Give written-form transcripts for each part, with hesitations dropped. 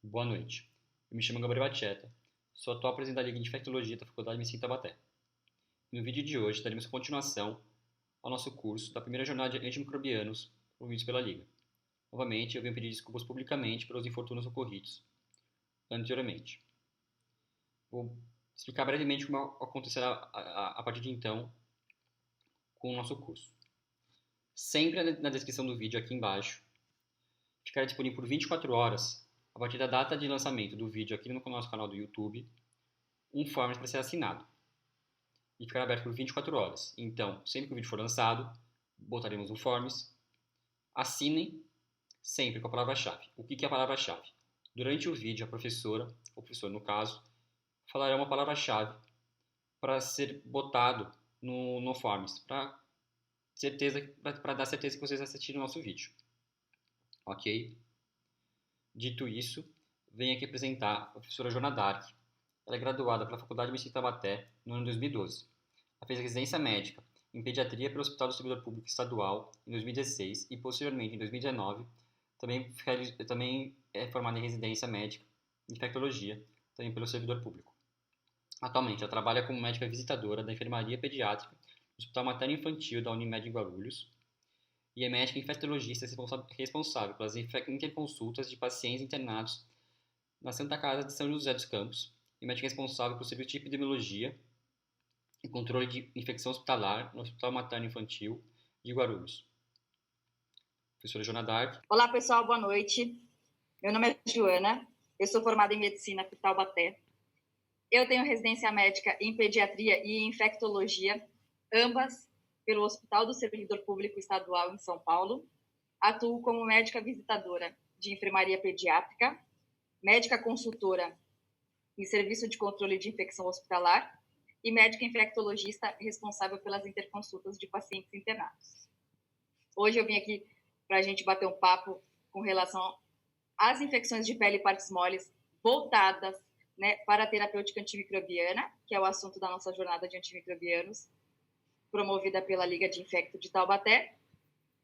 Boa noite. Eu me chamo Gabriel Bacheta, sou atual presidente da Liga de Infectologia da Faculdade de Medicina de Taubaté. No vídeo de hoje daremos continuação ao nosso curso da primeira jornada de antimicrobianos promovidos pela Liga. Novamente, eu venho pedir desculpas publicamente pelos infortúnios ocorridos anteriormente. Vou explicar brevemente como acontecerá a partir de então com o nosso curso. Sempre na descrição do vídeo aqui embaixo ficará disponível por 24 horas, a partir da data de lançamento do vídeo aqui no nosso canal do YouTube, um forms para ser assinado. E ficará aberto por 24 horas. Então, sempre que o vídeo for lançado, botaremos um forms. Assinem sempre com a palavra-chave. O que é a palavra-chave? Durante o vídeo, a professora, ou professor no caso, falará uma palavra-chave para ser botado no forms, para dar certeza que vocês assistiram o nosso vídeo. Ok? Dito isso, venho aqui apresentar a professora Joana Dark. Ela é graduada pela Faculdade de Medicina de Taubaté no ano 2012. Ela fez a residência médica em pediatria pelo Hospital do Servidor Público Estadual em 2016 e, posteriormente, em 2019, também é formada em residência médica em infectologia, também pelo Servidor Público. Atualmente, ela trabalha como médica visitadora da enfermaria pediátrica no Hospital Materno Infantil da Unimed em Guarulhos e é médica infectologista responsável pelas interconsultas de pacientes internados na Santa Casa de São José dos Campos e médica responsável pelo serviço de epidemiologia e controle de infecção hospitalar no Hospital Materno Infantil de Guarulhos. Professora Joana Dark. Olá, pessoal, boa noite. Meu nome é Joana, eu sou formada em Medicina por Taubaté. Eu tenho residência médica em Pediatria e Infectologia, ambas pelo Hospital do Servidor Público Estadual em São Paulo. Atuo como médica visitadora de enfermaria pediátrica, médica consultora em serviço de controle de infecção hospitalar e médica infectologista responsável pelas interconsultas de pacientes internados. Hoje eu vim aqui para a gente bater um papo com relação às infecções de pele e partes moles voltadas, né, para a terapêutica antimicrobiana, que é o assunto da nossa jornada de antimicrobianos, promovida pela Liga de Infecto de Taubaté.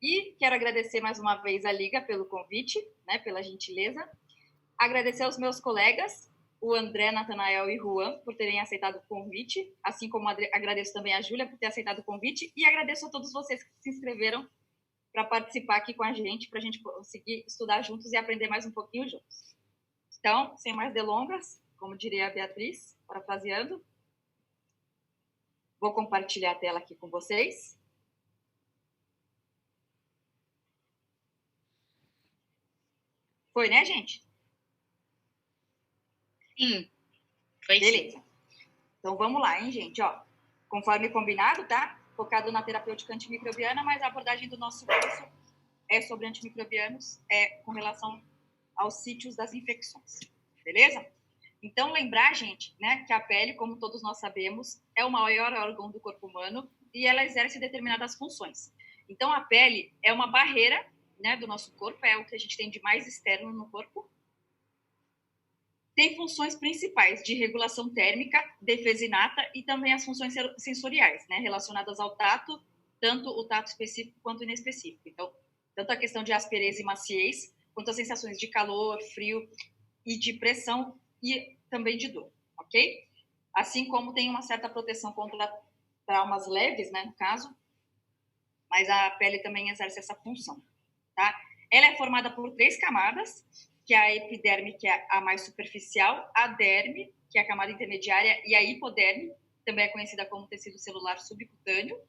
E quero agradecer mais uma vez a Liga pelo convite, né, pela gentileza. Agradecer aos meus colegas, o André, Natanael e Juan, por terem aceitado o convite, assim como agradeço também a Júlia por ter aceitado o convite, e agradeço a todos vocês que se inscreveram para participar aqui com a gente, para a gente conseguir estudar juntos e aprender mais um pouquinho juntos. Então, sem mais delongas, como diria a Beatriz, parafraseando, vou compartilhar a tela aqui com vocês. Foi, né, gente? Sim, foi. Beleza. Sim. Então, vamos lá, hein, gente? Ó, conforme combinado, tá? Focado na terapêutica antimicrobiana, mas a abordagem do nosso curso é sobre antimicrobianos, com relação aos sítios das infecções. Beleza? Então, lembrar, gente, né, que a pele, como todos nós sabemos, é o maior órgão do corpo humano e ela exerce determinadas funções. Então, a pele é uma barreira, né, do nosso corpo, é o que a gente tem de mais externo no corpo. Tem funções principais de regulação térmica, defesa inata e também as funções sensoriais, né, relacionadas ao tato, tanto o tato específico quanto inespecífico. Então, tanto a questão de aspereza e maciez, quanto as sensações de calor, frio e de pressão e também de dor, ok? Assim como tem uma certa proteção contra traumas leves, né, no caso, mas a pele também exerce essa função, tá? Ela é formada por 3 camadas, que é a epiderme, que é a mais superficial, a derme, que é a camada intermediária, e a hipoderme, também é conhecida como tecido celular subcutâneo,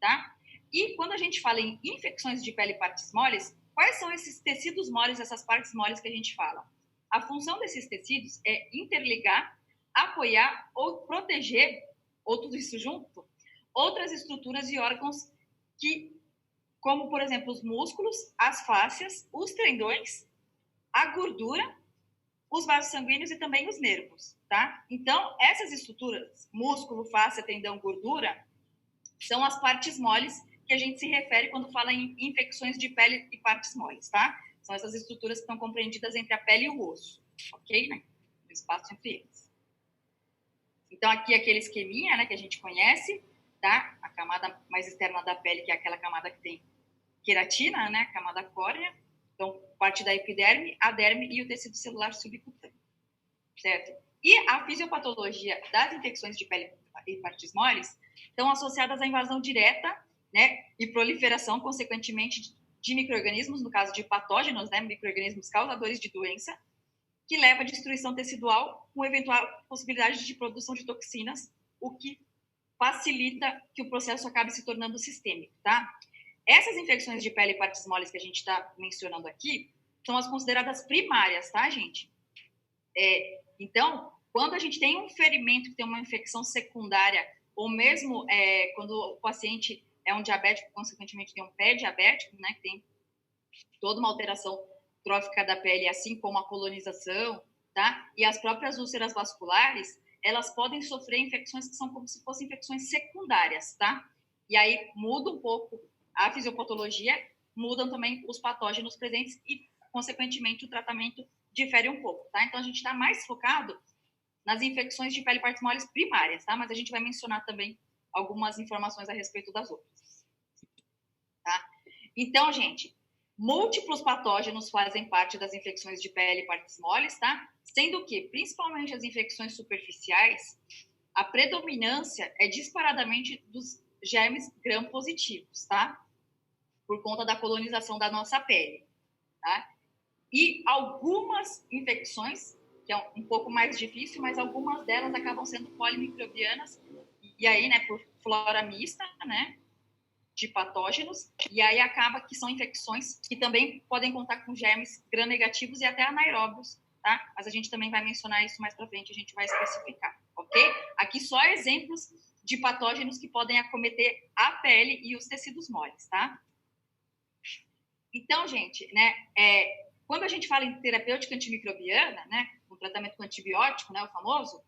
tá? E quando a gente fala em infecções de pele e partes moles, quais são esses tecidos moles, essas partes moles que a gente fala? A função desses tecidos é interligar, apoiar ou proteger, ou tudo isso junto, outras estruturas e órgãos que, como, por exemplo, os músculos, as fáscias, os tendões, a gordura, os vasos sanguíneos e também os nervos, tá? Então, essas estruturas, músculo, fáscia, tendão, gordura, são as partes moles que a gente se refere quando fala em infecções de pele e partes moles, tá? São essas estruturas que estão compreendidas entre a pele e o osso, ok? Né? O espaço entre eles. Então, aqui aquele esqueminha, né, que a gente conhece, tá? A camada mais externa da pele, que é aquela camada que tem queratina, né, camada córnea. Então, parte da epiderme, a derme e o tecido celular subcutâneo, certo? E a fisiopatologia das infecções de pele e partes moles estão associadas à invasão direta, né, e proliferação, consequentemente, de micro-organismos, no caso de patógenos, né, micro-organismos causadores de doença, que leva à destruição tecidual com eventual possibilidade de produção de toxinas, o que facilita que o processo acabe se tornando sistêmico, tá? Essas infecções de pele e partes moles que a gente está mencionando aqui são as consideradas primárias, tá, gente? Então, quando a gente tem um ferimento que tem uma infecção secundária, ou mesmo quando o paciente é um diabético, consequentemente tem um pé diabético, né, que tem toda uma alteração trófica da pele, assim como a colonização, tá? E as próprias úlceras vasculares, elas podem sofrer infecções que são como se fossem infecções secundárias, tá? E aí muda um pouco a fisiopatologia, mudam também os patógenos presentes e, consequentemente, o tratamento difere um pouco, tá? Então, a gente está mais focado nas infecções de pele e partes moles primárias, tá? Mas a gente vai mencionar também algumas informações a respeito das outras, tá? Então, gente, múltiplos patógenos fazem parte das infecções de pele e partes moles, tá? Sendo que, principalmente as infecções superficiais, a predominância é disparadamente dos germes gram-positivos, tá? Por conta da colonização da nossa pele, tá? E algumas infecções, que é um pouco mais difícil, mas algumas delas acabam sendo polimicrobianas, e aí, né, por flora mista, né, de patógenos, e aí acaba que são infecções que também podem contar com germes gram-negativos e até anaeróbios, tá? Mas a gente também vai mencionar isso mais para frente, a gente vai especificar, ok? Aqui só exemplos de patógenos que podem acometer a pele e os tecidos moles, tá? Então, gente, né, quando a gente fala em terapêutica antimicrobiana, né, o tratamento com antibiótico, né, o famoso,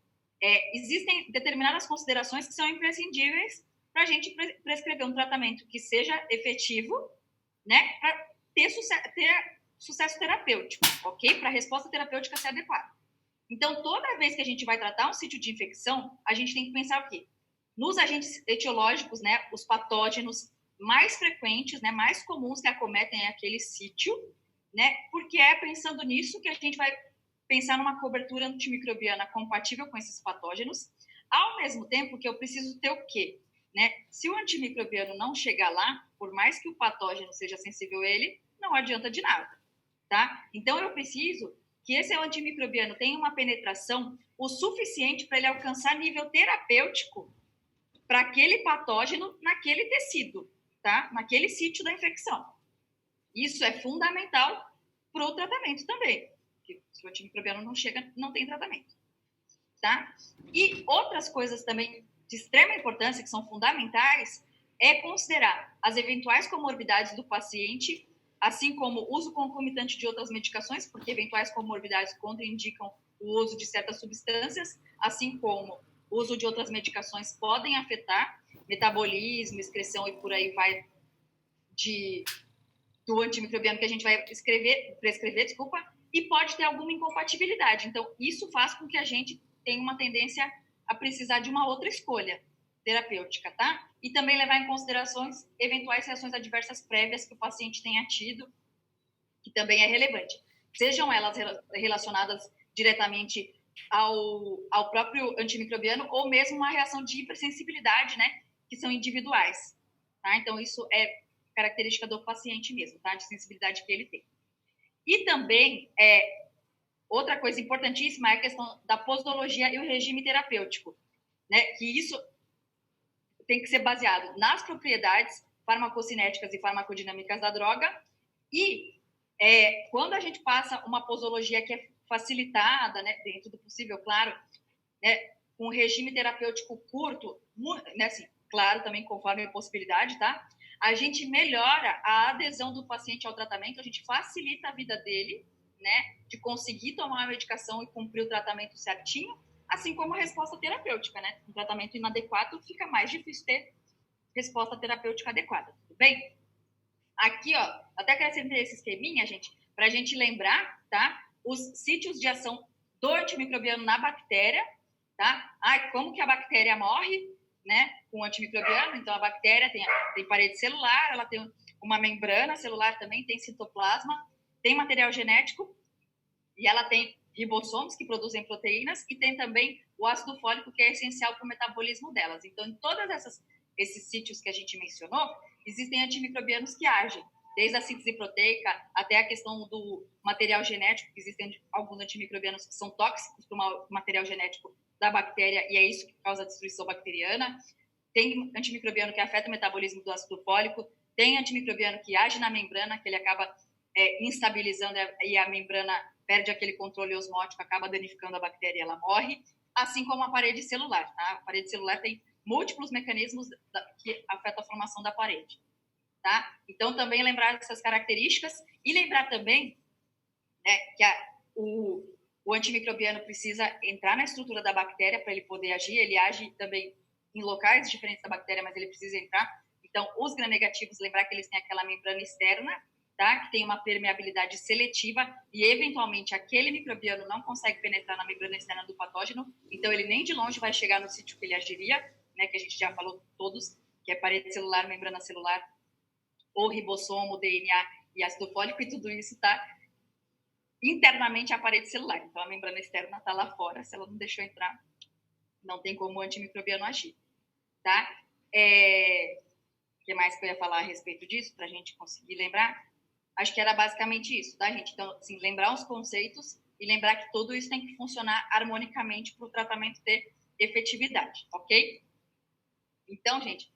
existem determinadas considerações que são imprescindíveis para a gente prescrever um tratamento que seja efetivo, né, para ter sucesso terapêutico, ok? Para a resposta terapêutica ser adequada. Então, toda vez que a gente vai tratar um sítio de infecção, a gente tem que pensar o quê? Nos agentes etiológicos, né, os patógenos mais frequentes, né, mais comuns que acometem aquele sítio, né, porque é pensando nisso que a gente vai pensar numa cobertura antimicrobiana compatível com esses patógenos, ao mesmo tempo que eu preciso ter o quê? Né? Se o antimicrobiano não chegar lá, por mais que o patógeno seja sensível a ele, não adianta de nada, tá? Então, eu preciso que esse antimicrobiano tenha uma penetração o suficiente para ele alcançar nível terapêutico para aquele patógeno naquele tecido, tá? Naquele sítio da infecção. Isso é fundamental para o tratamento também. Porque se o antimicrobiano não chega, não tem tratamento, tá? E outras coisas também de extrema importância, que são fundamentais, é considerar as eventuais comorbidades do paciente, assim como o uso concomitante de outras medicações, porque eventuais comorbidades contraindicam o uso de certas substâncias, assim como o uso de outras medicações podem afetar metabolismo, excreção e por aí vai do antimicrobiano que a gente vai prescrever, e pode ter alguma incompatibilidade. Então, isso faz com que a gente tenha uma tendência a precisar de uma outra escolha terapêutica, tá? E também levar em considerações eventuais reações adversas prévias que o paciente tenha tido, que também é relevante. Sejam elas relacionadas diretamente ao próprio antimicrobiano ou mesmo uma reação de hipersensibilidade, né? Que são individuais, tá? Então, isso é característica do paciente mesmo, tá? De sensibilidade que ele tem. E também, outra coisa importantíssima é a questão da posologia e o regime terapêutico, né? Que isso tem que ser baseado nas propriedades farmacocinéticas e farmacodinâmicas da droga e quando a gente passa uma posologia que é facilitada, né, dentro do possível, claro, né, com um regime terapêutico curto, né, assim, claro, também conforme a possibilidade, tá? A gente melhora a adesão do paciente ao tratamento, a gente facilita a vida dele, né, de conseguir tomar a medicação e cumprir o tratamento certinho, assim como a resposta terapêutica, né? Um tratamento inadequado fica mais difícil ter resposta terapêutica adequada, tudo bem? Aqui, ó, até acrescentei esse esqueminha, gente, para a gente lembrar, tá? Os sítios de ação do antimicrobiano na bactéria, tá? Como que a bactéria morre, né? Com o antimicrobiano, então a bactéria tem parede celular, ela tem uma membrana celular também, tem citoplasma, tem material genético e ela tem ribossomos que produzem proteínas e tem também o ácido fólico que é essencial para o metabolismo delas. Então, em todos esses sítios que a gente mencionou, existem antimicrobianos que agem, desde a síntese proteica até a questão do material genético, que existem alguns antimicrobianos que são tóxicos para o material genético da bactéria e é isso que causa a destruição bacteriana. Tem antimicrobiano que afeta o metabolismo do ácido fólico, tem antimicrobiano que age na membrana, que ele acaba instabilizando e a membrana perde aquele controle osmótico, acaba danificando a bactéria e ela morre, assim como a parede celular. Tá? A parede celular tem múltiplos mecanismos que afetam a formação da parede. Tá? Então, também lembrar dessas características e lembrar também, né, que o antimicrobiano precisa entrar na estrutura da bactéria para ele poder agir. Ele age também em locais diferentes da bactéria, mas ele precisa entrar. Então, os gram-negativos, lembrar que eles têm aquela membrana externa, tá? Que tem uma permeabilidade seletiva e, eventualmente, aquele microbiano não consegue penetrar na membrana externa do patógeno, então ele nem de longe vai chegar no sítio que ele agiria, né? Que a gente já falou todos, que é parede celular, membrana celular, ou ribossomo, DNA e ácido fólico, e tudo isso está internamente a parede celular. Então, a membrana externa está lá fora, se ela não deixou entrar, não tem como o antimicrobiano agir, tá? O que mais que eu ia falar a respeito disso, para a gente conseguir lembrar? Acho que era basicamente isso, tá, gente? Então, assim, lembrar os conceitos e lembrar que tudo isso tem que funcionar harmonicamente para o tratamento ter efetividade, ok? Então, gente,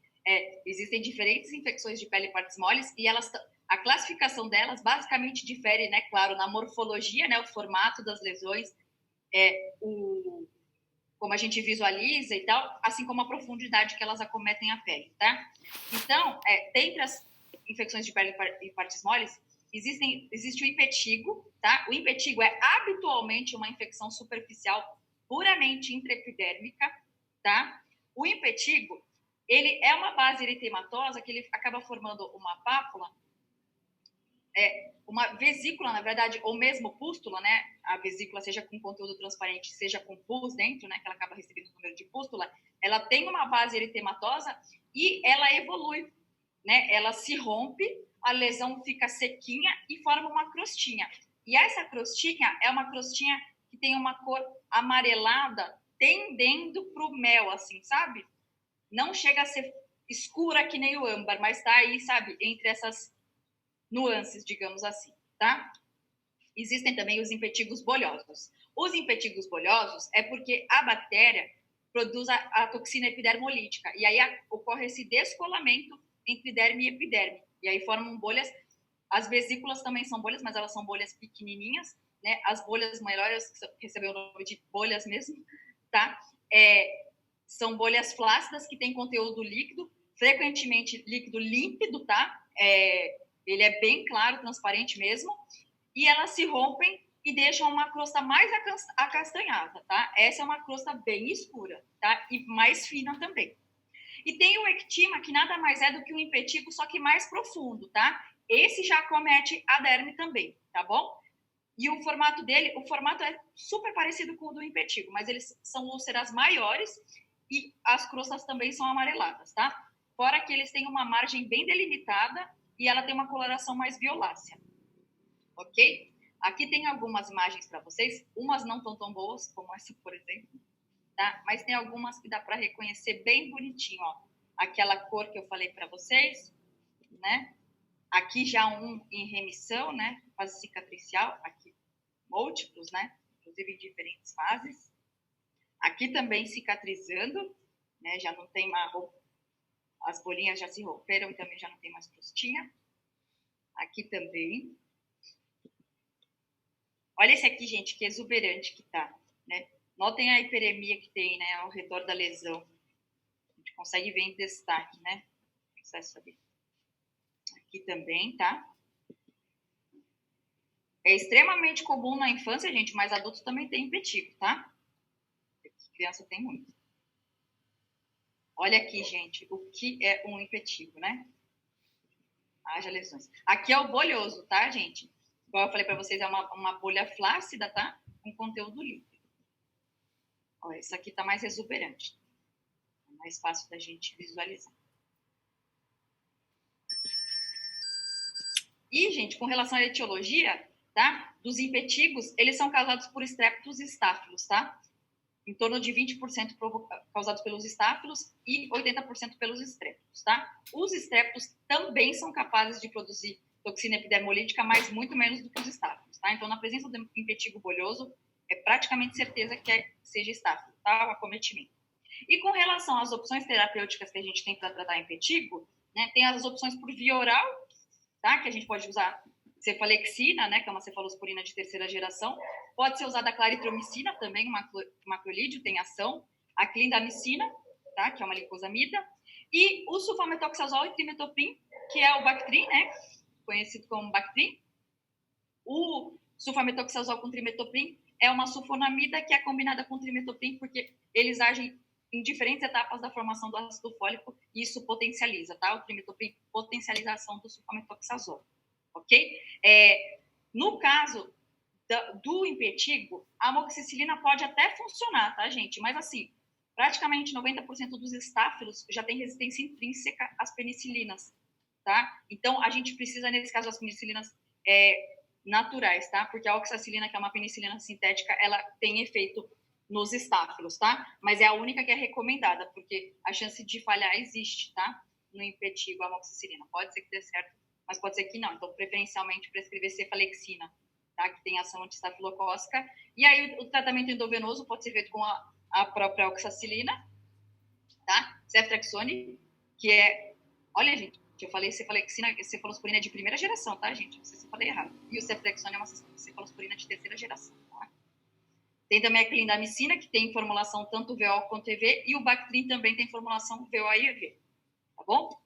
existem diferentes infecções de pele e partes moles e a classificação delas basicamente difere, né, claro, na morfologia, né, o formato das lesões, como a gente visualiza e tal, assim como a profundidade que elas acometem a pele, tá? Então, dentre as infecções de pele e partes moles, existe o impetigo, tá? O impetigo é habitualmente uma infecção superficial puramente intraepidérmica, tá? O impetigo, ele é uma base eritematosa que ele acaba formando uma pápula, uma vesícula, na verdade, ou mesmo pústula, né? A vesícula, seja com conteúdo transparente, seja com pus dentro, né? Que ela acaba recebendo o número de pústula, ela tem uma base eritematosa e ela evolui, né? Ela se rompe, a lesão fica sequinha e forma uma crostinha. E essa crostinha é uma crostinha que tem uma cor amarelada, tendendo para o mel, assim, sabe? Não chega a ser escura que nem o âmbar, mas tá aí, sabe? Entre essas nuances, digamos assim, tá? Existem também os impetigos bolhosos. Os impetigos bolhosos é porque a bactéria produz a toxina epidermolítica e aí ocorre esse descolamento entre derme e epiderme. E aí formam bolhas. As vesículas também são bolhas, mas elas são bolhas pequenininhas, né? As bolhas maiores, que recebeu o nome de bolhas mesmo, tá? São bolhas flácidas que têm conteúdo líquido, frequentemente líquido límpido, tá? Ele é bem claro, transparente mesmo, e elas se rompem e deixam uma crosta mais acastanhada, tá? Essa é uma crosta bem escura, tá? E mais fina também. E tem o ectima, que nada mais é do que um impetigo, só que mais profundo, tá? Esse já acomete a derme também, tá bom? E o formato dele, é super parecido com o do impetigo, mas eles são úlceras maiores e as crostas também são amareladas, tá? Fora que eles têm uma margem bem delimitada e ela tem uma coloração mais violácea, ok? Aqui tem algumas imagens para vocês, umas não tão boas, como essa, por exemplo, tá? Mas tem algumas que dá para reconhecer bem bonitinho, ó. Aquela cor que eu falei para vocês, né? Aqui já um em remissão, né? Fase cicatricial, aqui múltiplos, né? Inclusive em diferentes fases. Aqui também cicatrizando, né? Já não tem mais, as bolinhas já se romperam e também já não tem mais crostinha. Aqui também. Olha esse aqui, gente, que exuberante que tá, né? Notem a hiperemia que tem, né, ao redor da lesão. A gente consegue ver em destaque, né? Aqui também, tá? É extremamente comum na infância, gente, mas adultos também tem impetigo, tá? Criança tem muito. Olha aqui, gente, o que é um impetigo, né? Haja lesões. Aqui é o bolhoso, tá, gente? Igual eu falei para vocês, é uma bolha flácida, tá? Com conteúdo líquido. Olha, esse aqui tá mais exuberante. É mais fácil da gente visualizar. E, gente, com relação à etiologia, tá? Dos impetigos, eles são causados por estreptos e estáfilos, tá? Em torno de 20% causados pelos estáfilos e 80% pelos estreptos, tá? Os estreptos também são capazes de produzir toxina epidermolítica, mas muito menos do que os estáfilos, tá? Então, na presença do impetigo bolhoso, é praticamente certeza que seja estáfilo, tá? O acometimento. E com relação às opções terapêuticas que a gente tem para tratar impetigo, né, tem as opções por via oral, tá? Que a gente pode usar cefalexina, né, que é uma cefalosporina de terceira geração. Pode ser usada a claritromicina também, macrolídeo, tem ação. A clindamicina, tá, que é uma liposamida. E o sulfametoxazol e trimetoprim, que é o Bactrim, né, conhecido como Bactrim. O sulfametoxazol com trimetoprim é uma sulfonamida que é combinada com trimetoprim porque eles agem em diferentes etapas da formação do ácido fólico e isso potencializa, tá? O trimetoprim potencializa a ação do sulfametoxazol, ok? No caso do impetigo, a amoxicilina pode até funcionar, tá, gente? Mas, assim, praticamente 90% dos estáfilos já tem resistência intrínseca às penicilinas, tá? Então, a gente precisa, nesse caso, das penicilinas naturais, tá? Porque a oxacilina, que é uma penicilina sintética, ela tem efeito nos estáfilos, tá? Mas é a única que é recomendada, porque a chance de falhar existe, tá? No impetigo, a amoxicilina. Pode ser que dê certo, mas pode ser que não. Então, preferencialmente, prescrever cefalexina, tá? Que tem ação antiestafilocócica. E aí, o tratamento endovenoso pode ser feito com a própria oxacilina, tá? Ceftriaxone, que é... Olha, gente, eu falei cefalexina, cefalosporina é de primeira geração, tá, gente? Não sei se eu falei errado. E o ceftriaxone é uma cefalosporina de terceira geração, tá? Tem também a clindamicina, que tem formulação tanto VO quanto EV, e o Bactrim também tem formulação VO e EV, tá bom?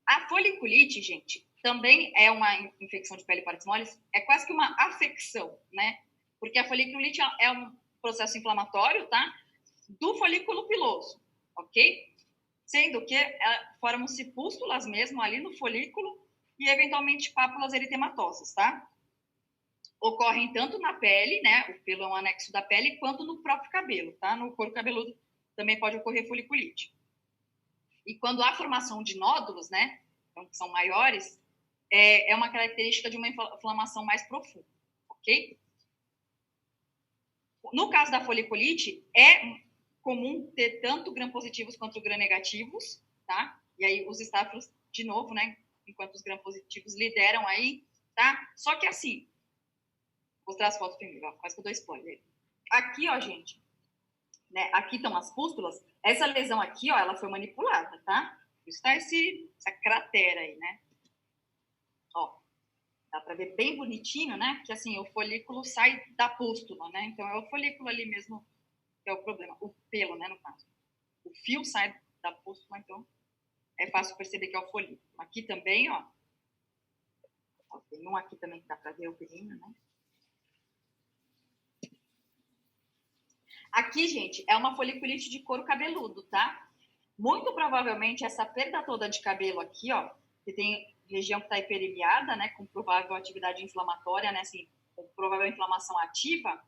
A foliculite, gente, também é uma infecção de pele parasmoles, é quase que uma afecção, né? Porque a foliculite é um processo inflamatório, tá? Do folículo piloso, ok? Sendo que formam-se pústulas mesmo ali no folículo e, eventualmente, pápulas eritematosas, tá? Ocorrem tanto na pele, né? O pelo é um anexo da pele, quanto no próprio cabelo, tá? No couro cabeludo também pode ocorrer foliculite. E quando há formação de nódulos, né? Então, que são maiores, é uma característica de uma inflamação mais profunda, ok? No caso da foliculite, é comum ter tanto gram-positivos quanto gram-negativos, tá? E aí os estáfilos, de novo, né? Enquanto os gram-positivos lideram aí, tá? Só que assim, vou mostrar as fotos primeiro, ó, quase que eu dou spoiler. Aqui, ó, gente, né? Aqui estão as pústulas. Essa lesão aqui, ó, ela foi manipulada, tá? Está essa cratera aí, né? Ó, dá para ver bem bonitinho, né? Que assim, o folículo sai da pústula, né? Então é o folículo ali mesmo que é o problema. O pelo, né, no caso. O fio sai da pústula, então é fácil perceber que é o folículo. Aqui também, ó. Tem um aqui também que dá para ver o pelinho, né? Aqui, gente, é uma foliculite de couro cabeludo, tá? Muito provavelmente essa perda toda de cabelo aqui, ó, que tem região que está hiperemiada, né, com provável atividade inflamatória, né, assim, com provável inflamação ativa,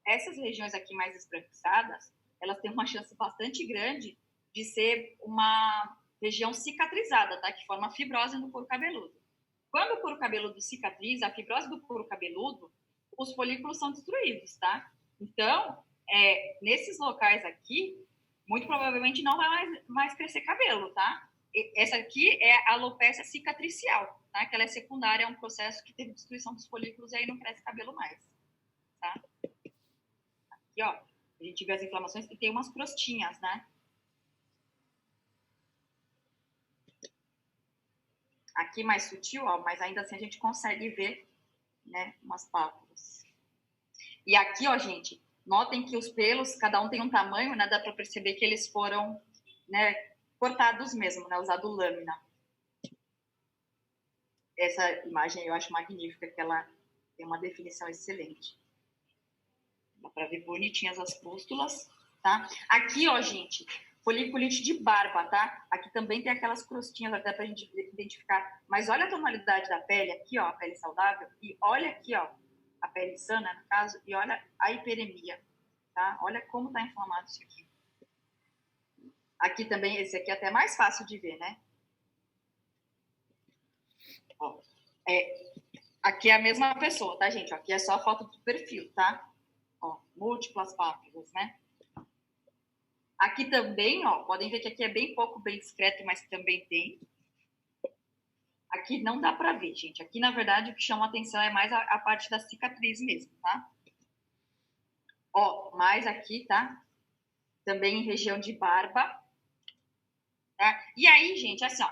essas regiões aqui mais esbranquiçadas, elas têm uma chance bastante grande de ser uma região cicatrizada, tá? Que forma fibrose no couro cabeludo. Quando o couro cabeludo cicatriza, a fibrose do couro cabeludo, os folículos são destruídos, tá? Então, nesses locais aqui, muito provavelmente não vai mais crescer cabelo, tá? Essa aqui é a alopécia cicatricial, tá? Que ela é secundária a um processo que teve destruição dos folículos e aí não cresce cabelo mais, tá? Aqui, ó, a gente vê as inflamações e tem umas crostinhas, né? Aqui mais sutil, ó, mas ainda assim a gente consegue ver, né, umas pápulas. E aqui, ó, gente, notem que os pelos, cada um tem um tamanho, né? Dá para perceber que eles foram, né, cortados mesmo, né? Usado lâmina. Essa imagem eu acho magnífica, que ela tem uma definição excelente. Dá para ver bonitinhas as pústulas, tá? Aqui, ó, gente, foliculite de barba, tá? Aqui também tem aquelas crostinhas até pra gente identificar. Mas olha a tonalidade da pele aqui, ó, a pele saudável. E olha aqui, ó, a pele sana, no caso. E olha a hiperemia, tá? Olha como tá inflamado isso aqui. Aqui também, esse aqui é até mais fácil de ver, né? Ó, Aqui é a mesma pessoa, tá, gente? Aqui é só a foto do perfil, tá? Ó, múltiplas pápulas, né? Aqui também, ó, podem ver que aqui é bem pouco, bem discreto, mas também tem. Aqui não dá para ver, gente. Aqui, na verdade, o que chama atenção é mais a parte da cicatriz mesmo, tá? Ó, mais aqui, tá? Também em região de barba. Tá? E aí, gente, assim, ó,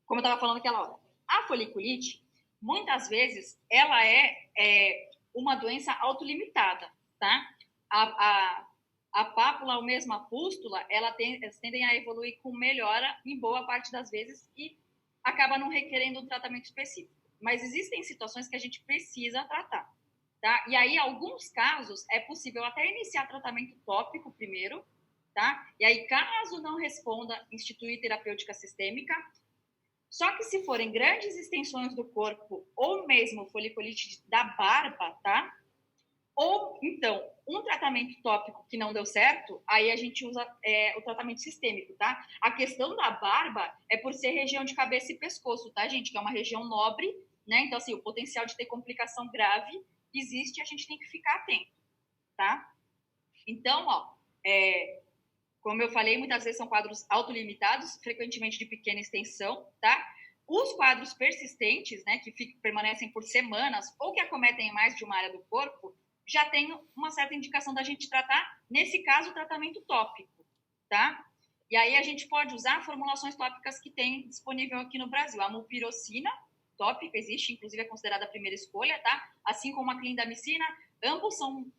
como eu estava falando aquela hora, a foliculite, muitas vezes, ela é uma doença autolimitada, tá? A pápula, ou mesmo a pústula, elas tendem a evoluir com melhora em boa parte das vezes e acaba não requerendo um tratamento específico. Mas existem situações que a gente precisa tratar, tá? E aí, em alguns casos, é possível até iniciar tratamento tópico primeiro, tá? E aí, caso não responda, instituir terapêutica sistêmica. Só que se forem grandes extensões do corpo ou mesmo foliculite da barba, tá? Ou, então, um tratamento tópico que não deu certo, aí a gente usa o tratamento sistêmico, tá? A questão da barba é por ser região de cabeça e pescoço, tá, gente? Que é uma região nobre, né? Então, assim, o potencial de ter complicação grave existe e a gente tem que ficar atento, tá? Então, ó, como eu falei, muitas vezes são quadros autolimitados, frequentemente de pequena extensão, tá? Os quadros persistentes, né, que permanecem por semanas ou que acometem mais de uma área do corpo, já tem uma certa indicação da gente tratar, nesse caso, o tratamento tópico, tá? E aí a gente pode usar formulações tópicas que tem disponível aqui no Brasil. A mupirocina tópica existe, inclusive é considerada a primeira escolha, tá? Assim como a clindamicina, ambos são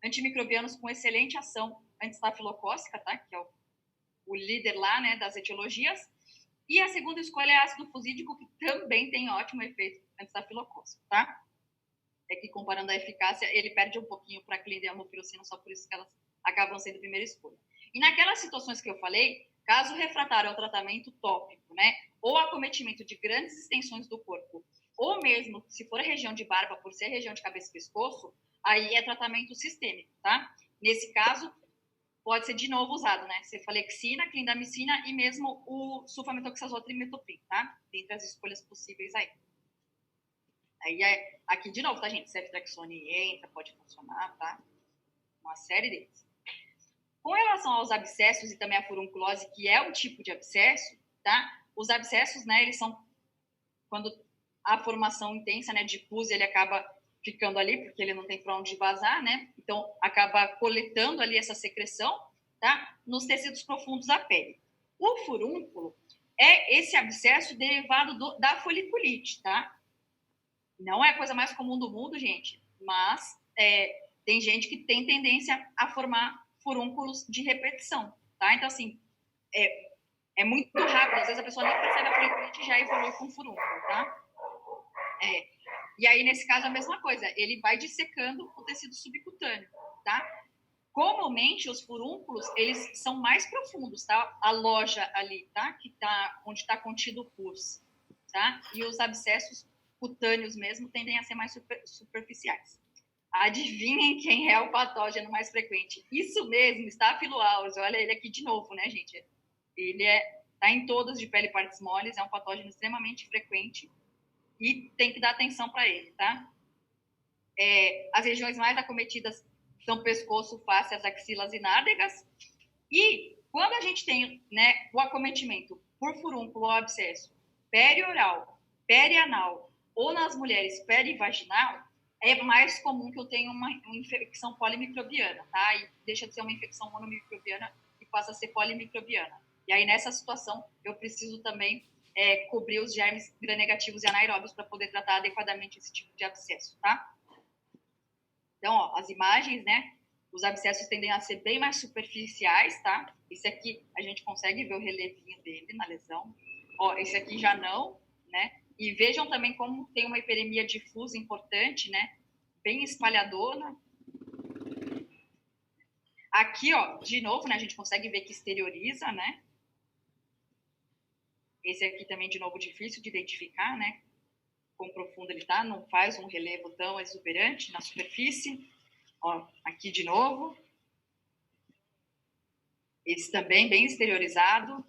antimicrobianos com excelente ação anti-estafilocócica, tá? Que é o líder lá, né, das etiologias. E a segunda escolha é ácido fusídico, que também tem ótimo efeito anti-estafilocócico, tá? É que comparando a eficácia, ele perde um pouquinho para a clindamicina e a mupirocina, só por isso que elas acabam sendo a primeira escolha. E naquelas situações que eu falei, caso refratário ao tratamento tópico, né, ou acometimento de grandes extensões do corpo, ou mesmo se for a região de barba, por ser a região de cabeça e pescoço, aí é tratamento sistêmico, tá? Nesse caso, pode ser de novo usado, né? Cefalexina, clindamicina e mesmo o sulfametoxazol trimetoprim, tá? Dentre as escolhas possíveis aí. Aí aqui de novo, tá, gente? Ceftriaxone entra, pode funcionar, tá? Uma série deles. Com relação aos abscessos e também a furunculose, que é um tipo de abscesso, tá? Os abscessos, né, eles são quando a formação intensa, né, de pus, ele acaba ficando ali, porque ele não tem para onde vazar, né? Então, acaba coletando ali essa secreção, tá? Nos tecidos profundos da pele. O furúnculo é esse abscesso derivado da foliculite, tá? Não é a coisa mais comum do mundo, gente, mas tem gente que tem tendência a formar furúnculos de repetição, tá? Então, assim, é muito rápido. Às vezes a pessoa nem percebe a foliculite e já evolui com furúnculo, tá? E aí, nesse caso, a mesma coisa. Ele vai dissecando o tecido subcutâneo, tá? Comumente, os furúnculos, eles são mais profundos, tá? A loja ali, tá? Onde está contido o pus, tá? E os abscessos cutâneos mesmo tendem a ser mais superficiais. Adivinhem quem é o patógeno mais frequente? Isso mesmo, Staphylo aureus. Olha ele aqui de novo, né, gente? Ele tá em todas de pele e partes moles, é um patógeno extremamente frequente e tem que dar atenção para ele, tá? As regiões mais acometidas são pescoço, face, as axilas e nádegas. E quando a gente tem, né, o acometimento por furúnculo ou abscesso perioral, perianal ou nas mulheres perivaginal, é mais comum que eu tenha uma infecção polimicrobiana, tá? E deixa de ser uma infecção monomicrobiana e passa a ser polimicrobiana. E aí, nessa situação, eu preciso também cobrir os germes gram-negativos e anaeróbios para poder tratar adequadamente esse tipo de abscesso, tá? Então, ó, as imagens, né? Os abscessos tendem a ser bem mais superficiais, tá? Esse aqui, a gente consegue ver o relevinho dele na lesão. Ó, esse aqui já não, né? E vejam também como tem uma hiperemia difusa importante, né? Bem espalhadora. Aqui, ó, de novo, né? A gente consegue ver que exterioriza, né? Esse aqui também, de novo, difícil de identificar, né? Quão profundo ele tá, não faz um relevo tão exuberante na superfície. Ó, aqui de novo. Esse também bem exteriorizado.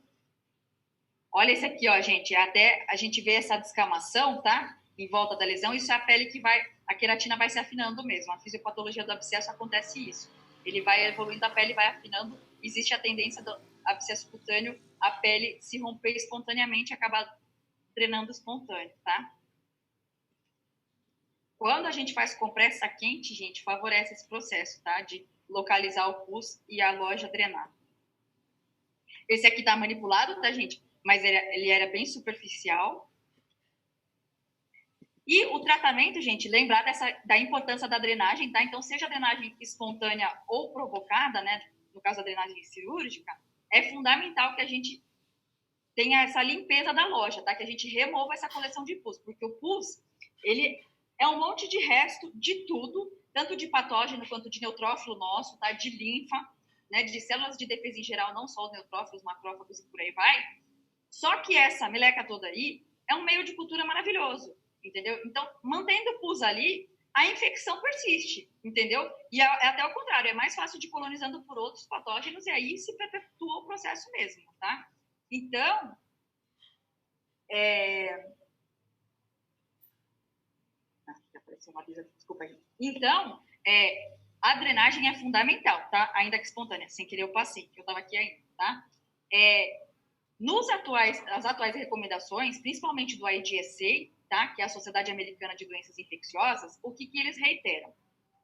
Olha esse aqui, ó, gente. Até a gente vê essa descamação, tá? em volta da lesão, isso é a pele que vai, a queratina vai se afinando mesmo. A fisiopatologia do abscesso acontece isso. Ele vai evoluindo, a pele vai afinando, existe a tendência do abscesso cutâneo, a pele se romper espontaneamente e acabar drenando espontâneo, tá? Quando a gente faz compressa quente, gente, favorece esse processo, tá? De localizar o pus e a loja drenar. Esse aqui tá manipulado, tá, gente? Mas ele era bem superficial. E o tratamento, gente, lembrar da importância da drenagem, tá? Então, seja a drenagem espontânea ou provocada, né? No caso da drenagem cirúrgica, é fundamental que a gente tenha essa limpeza da loja, tá? Que a gente remova essa coleção de pus, porque o pus, ele é um monte de resto de tudo, tanto de patógeno quanto de neutrófilo nosso, tá? De linfa, né? De células de defesa em geral, não só os neutrófilos, macrófagos e por aí vai. Só que essa meleca toda aí é um meio de cultura maravilhoso, entendeu? Então, mantendo o pus ali, a infecção persiste, entendeu? E é até o contrário, é mais fácil de colonizando por outros patógenos e aí se perpetua o processo mesmo, tá? Então, apareceu uma aviso aqui, desculpa, gente. Então, a drenagem é fundamental, tá? Ainda que espontânea, sem querer eu passei, que eu estava aqui ainda, tá? As atuais recomendações, principalmente do IDSA, tá? Que é a Sociedade Americana de Doenças Infecciosas, o que eles reiteram?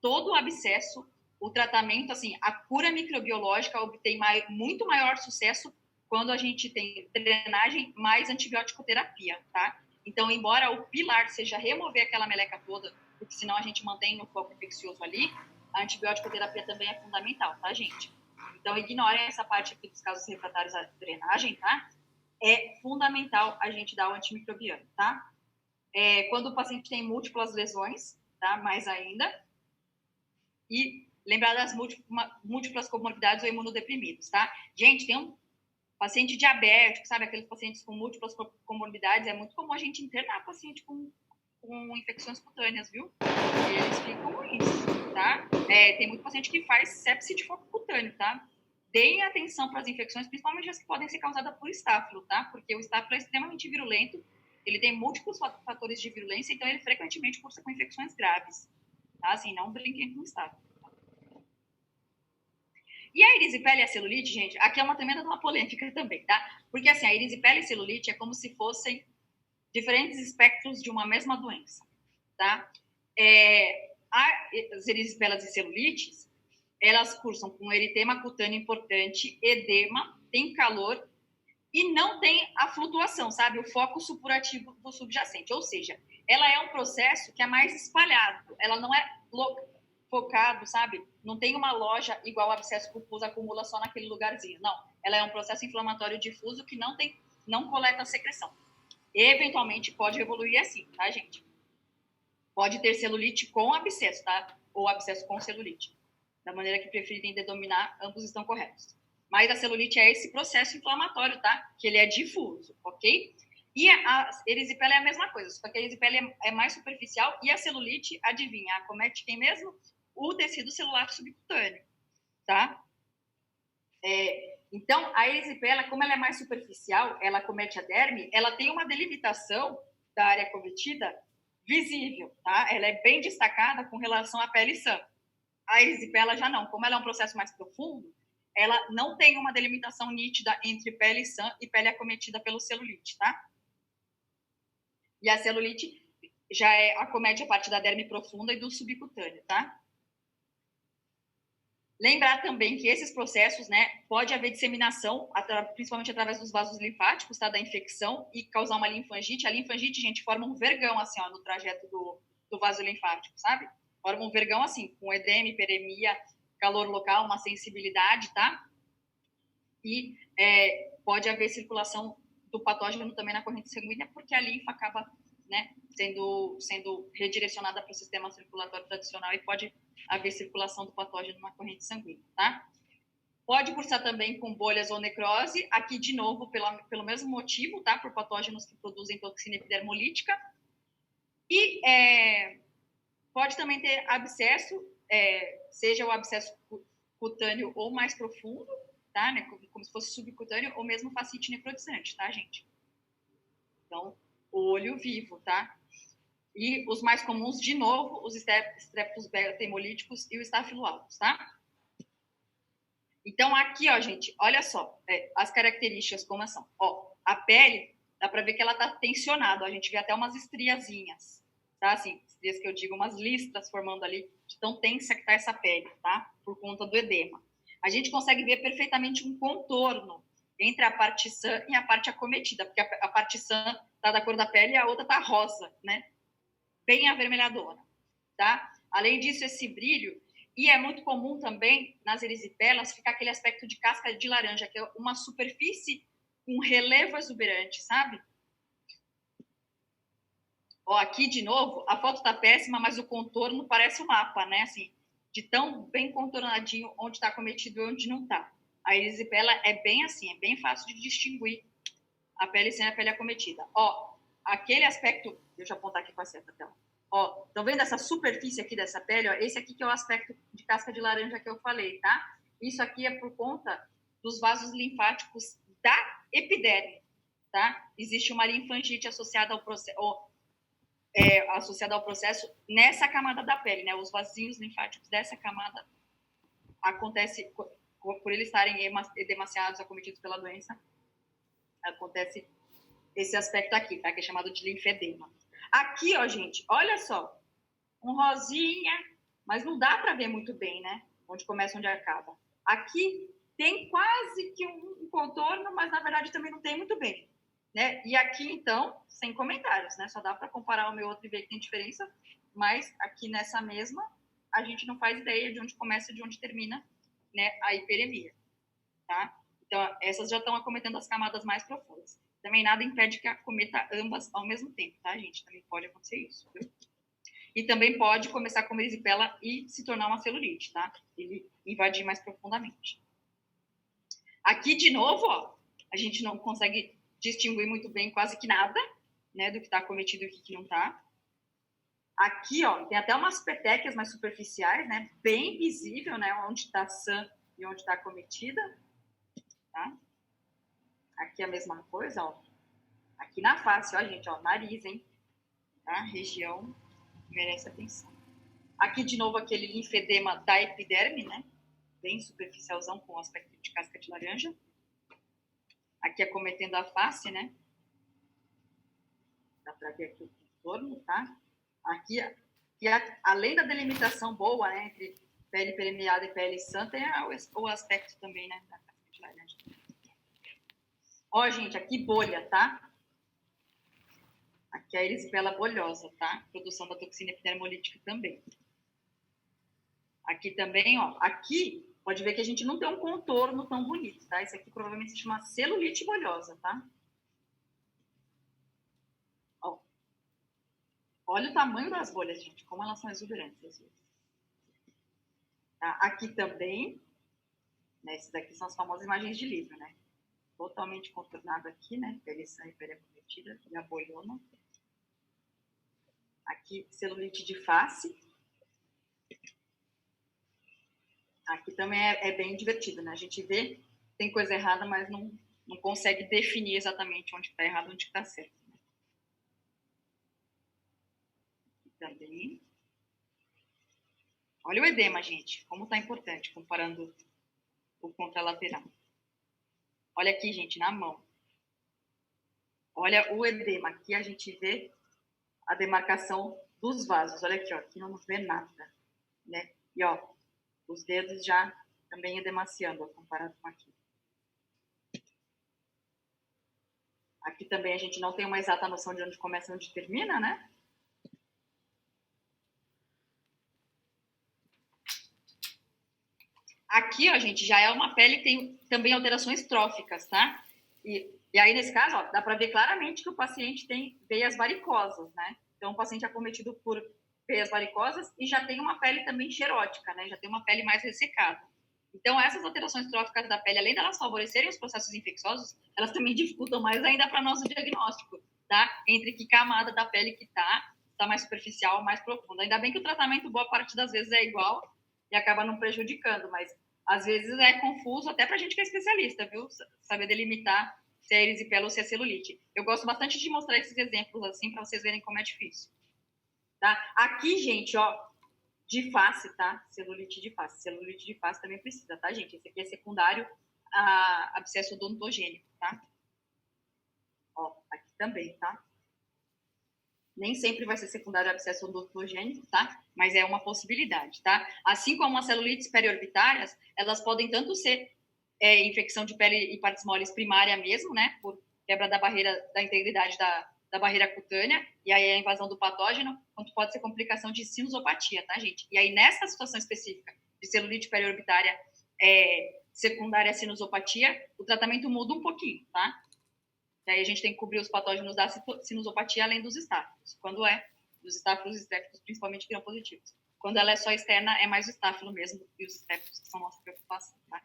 Todo o abscesso, o tratamento, assim, a cura microbiológica obtém muito maior sucesso quando a gente tem drenagem mais antibiótico terapia, tá? Então, embora o pilar seja remover aquela meleca toda, porque senão a gente mantém o foco infeccioso ali, a antibiótico terapia também é fundamental, tá, gente? Então, ignorem essa parte aqui dos casos refratários à drenagem, tá? É fundamental a gente dar o antimicrobiano, tá? Quando o paciente tem múltiplas lesões, tá? Mais ainda. E lembrar das múltiplas comorbidades ou imunodeprimidos, tá? Gente, tem um paciente diabético, sabe? Aqueles pacientes com múltiplas comorbidades, é muito comum a gente internar paciente com infecções cutâneas, viu? E eles ficam isso, tá? Tem muito paciente que faz sepse de foco cutâneo, tá? Deem atenção para as infecções, principalmente as que podem ser causadas por estáfilo, tá? Porque o estáfilo é extremamente virulento, ele tem múltiplos fatores de virulência, então ele frequentemente cursa com infecções graves, tá? Assim, não brinquem com estáfilo. E a erisipela e a celulite, gente, aqui é uma tremenda uma polêmica também, tá? Porque, assim, a erisipela e celulite é como se fossem diferentes espectros de uma mesma doença, tá? As erisipelas e celulites, elas cursam com eritema cutâneo importante, edema, tem calor e não tem a flutuação, sabe? O foco supurativo do subjacente. Ou seja, ela é um processo que é mais espalhado, ela não é focado, sabe? Não tem uma loja igual o abscesso pus acumula só naquele lugarzinho. Não, ela é um processo inflamatório difuso que não coleta a secreção. Eventualmente pode evoluir assim, tá, gente? Pode ter celulite com abscesso, tá? Ou abscesso com celulite. Da maneira que preferirem denominar, ambos estão corretos. Mas a celulite é esse processo inflamatório, tá? Que ele é difuso, ok? E a erisipela é a mesma coisa, só que a erisipela é mais superficial e a celulite, adivinha, acomete quem mesmo? O tecido celular subcutâneo, tá? Então, a erisipela, como ela é mais superficial, ela acomete a derme, ela tem uma delimitação da área acometida visível, tá? Ela é bem destacada com relação à pele sã. A erisipela já não, como ela é um processo mais profundo, ela não tem uma delimitação nítida entre pele sã e pele acometida pelo celulite, tá? E a celulite já acomete a parte da derme profunda e do subcutâneo, tá? Lembrar também que esses processos, né, pode haver disseminação, principalmente através dos vasos linfáticos, tá, da infecção e causar uma linfangite. A linfangite, gente, forma um vergão, assim, ó, no trajeto do vaso linfático, sabe? Forma um vergão, assim, com edema, hiperemia, calor local, uma sensibilidade, tá? E pode haver circulação do patógeno também na corrente sanguínea, porque a linfa acaba, né, sendo redirecionada para o sistema circulatório tradicional e pode haver circulação do patógeno na corrente sanguínea, tá? Pode cursar também com bolhas ou necrose, aqui de novo pelo mesmo motivo, tá? Por patógenos que produzem toxina epidermolítica. E pode também ter abscesso, seja o abscesso cutâneo ou mais profundo, tá? Né? Como se fosse subcutâneo ou mesmo fascite necrotizante, tá, gente? Então, olho vivo, tá? E os mais comuns, de novo, os estreptos beta-hemolíticos e o estafilococcus, tá? Então, aqui, ó, gente, olha só, as características como são. Ó, a pele, dá para ver que ela tá tensionada, ó, a gente vê até umas estriazinhas, tá? Assim, estrias que eu digo, umas listras formando ali, de tão tensa que tá essa pele, tá? Por conta do edema. A gente consegue ver perfeitamente um contorno entre a parte sã e a parte acometida, porque a parte sã tá da cor da pele e a outra tá rosa, né? Bem avermelhadora, tá? Além disso, esse brilho, e é muito comum também nas erisipelas ficar aquele aspecto de casca de laranja, que é uma superfície com relevo exuberante, sabe? Ó, aqui de novo, a foto tá péssima, mas o contorno parece um mapa, né? Assim, de tão bem contornadinho onde está cometido e onde não tá. A erisipela é bem assim, é bem fácil de distinguir a pele sem a pele acometida. Ó, aquele aspecto, deixa eu apontar aqui com a seta, então. Ó, estão vendo essa superfície aqui dessa pele? Ó, esse aqui que é o aspecto de casca de laranja que eu falei, tá? Isso aqui é por conta dos vasos linfáticos da epiderme, tá? Existe uma linfangite associada ao processo, associada ao processo nessa camada da pele, né? Os vasinhos linfáticos dessa camada acontece por eles estarem edemaciados, acometidos pela doença, acontece esse aspecto aqui, tá? Que é chamado de linfedema. Aqui, ó, gente, olha só, um rosinha, mas não dá para ver muito bem, né? Onde começa, onde acaba. Aqui tem quase que um contorno, mas na verdade também não tem muito bem, né? E aqui, então, sem comentários, né? Só dá para comparar o meu outro e ver que tem diferença, mas aqui nessa mesma, a gente não faz ideia de onde começa e de onde termina, né, a hiperemia, tá? Então, essas já estão acometendo as camadas mais profundas. Também nada impede que acometa ambas ao mesmo tempo, tá, gente? Também pode acontecer isso, viu? E também pode começar com erisipela e se tornar uma celulite, tá? Ele invadir mais profundamente. Aqui, de novo, ó, a gente não consegue distinguir muito bem quase que nada, né, do que está acometido e o que não está. Aqui, ó, tem até umas petequias mais superficiais, né, bem visível, né, onde está sã e onde está acometida, tá? Aqui a mesma coisa, ó. Aqui na face, ó, gente, ó, nariz, hein? Tá? Região merece atenção. Aqui, de novo, aquele linfedema da epiderme, né? Bem superficialzão, com aspecto de casca de laranja. Aqui acometendo a face, né? Dá pra ver aqui o contorno, tá? Aqui, além da delimitação boa, né? Entre pele permeada e pele sã, tem o aspecto também, né? Da casca de laranja. Ó, gente, aqui bolha, tá? Aqui é a erisipela bolhosa, tá? Produção da toxina epidermolítica também. Aqui também, ó. Aqui, pode ver que a gente não tem um contorno tão bonito, tá? Isso aqui provavelmente se chama celulite bolhosa, tá? Ó. Olha o tamanho das bolhas, gente. Como elas são exuberantes, às vezes. Tá? Aqui também, né? Esses daqui são as famosas imagens de livro, né? Totalmente contornado aqui, né? Pele sã e pele acometida. E a bolhona. Aqui, celulite de face. Aqui também é bem divertido, né? A gente vê, tem coisa errada, mas não consegue definir exatamente onde está errado e onde está certo. Né? Aqui também. Olha o edema, gente, como está importante, comparando o contralateral. Olha aqui, gente, na mão. Olha o edema. Aqui a gente vê a demarcação dos vasos. Olha aqui, ó. Aqui não vê nada, né? E, ó, os dedos já também edemaciando, ó, comparado com aqui. Aqui também a gente não tem uma exata noção de onde começa e onde termina, né? Aqui, ó, gente, já é uma pele que tem também alterações tróficas, tá? E aí, nesse caso, ó, dá para ver claramente que o paciente tem veias varicosas, né? Então, o paciente é acometido por veias varicosas e já tem uma pele também xerótica, né? Já tem uma pele mais ressecada. Então, essas alterações tróficas da pele, além de elas favorecerem os processos infecciosos, elas também dificultam mais ainda para nós o diagnóstico, tá? Entre que camada da pele que tá mais superficial, mais profunda. Ainda bem que o tratamento, boa parte das vezes, é igual e acaba não prejudicando, mas às vezes é confuso até para a gente que é especialista, viu? Saber delimitar se é erisipela ou se é celulite. Eu gosto bastante de mostrar esses exemplos assim para vocês verem como é difícil. tá? Aqui, gente, ó, de face, tá? Celulite de face. Celulite de face também precisa, tá, gente? Esse aqui é secundário a abscesso odontogênico, tá? Ó, aqui também, tá? Nem sempre vai ser secundário a abscesso odontogênico, tá? Mas é uma possibilidade, tá? Assim como as celulites periorbitárias, elas podem tanto ser infecção de pele e partes moles primária mesmo, né? Por quebra da barreira, da integridade da barreira cutânea, e aí a invasão do patógeno, quanto pode ser complicação de sinusopatia, tá, gente? E aí, nessa situação específica de celulite periorbitária secundária à sinusopatia, o tratamento muda um pouquinho, tá? E aí a gente tem que cobrir os patógenos da sinusopatia além dos estáfilos. Quando é dos estáfilos e estrépticos, principalmente gram-positivos. Quando ela é só externa, é mais o estáfilo mesmo e os estrépticos que são nossa preocupação, tá?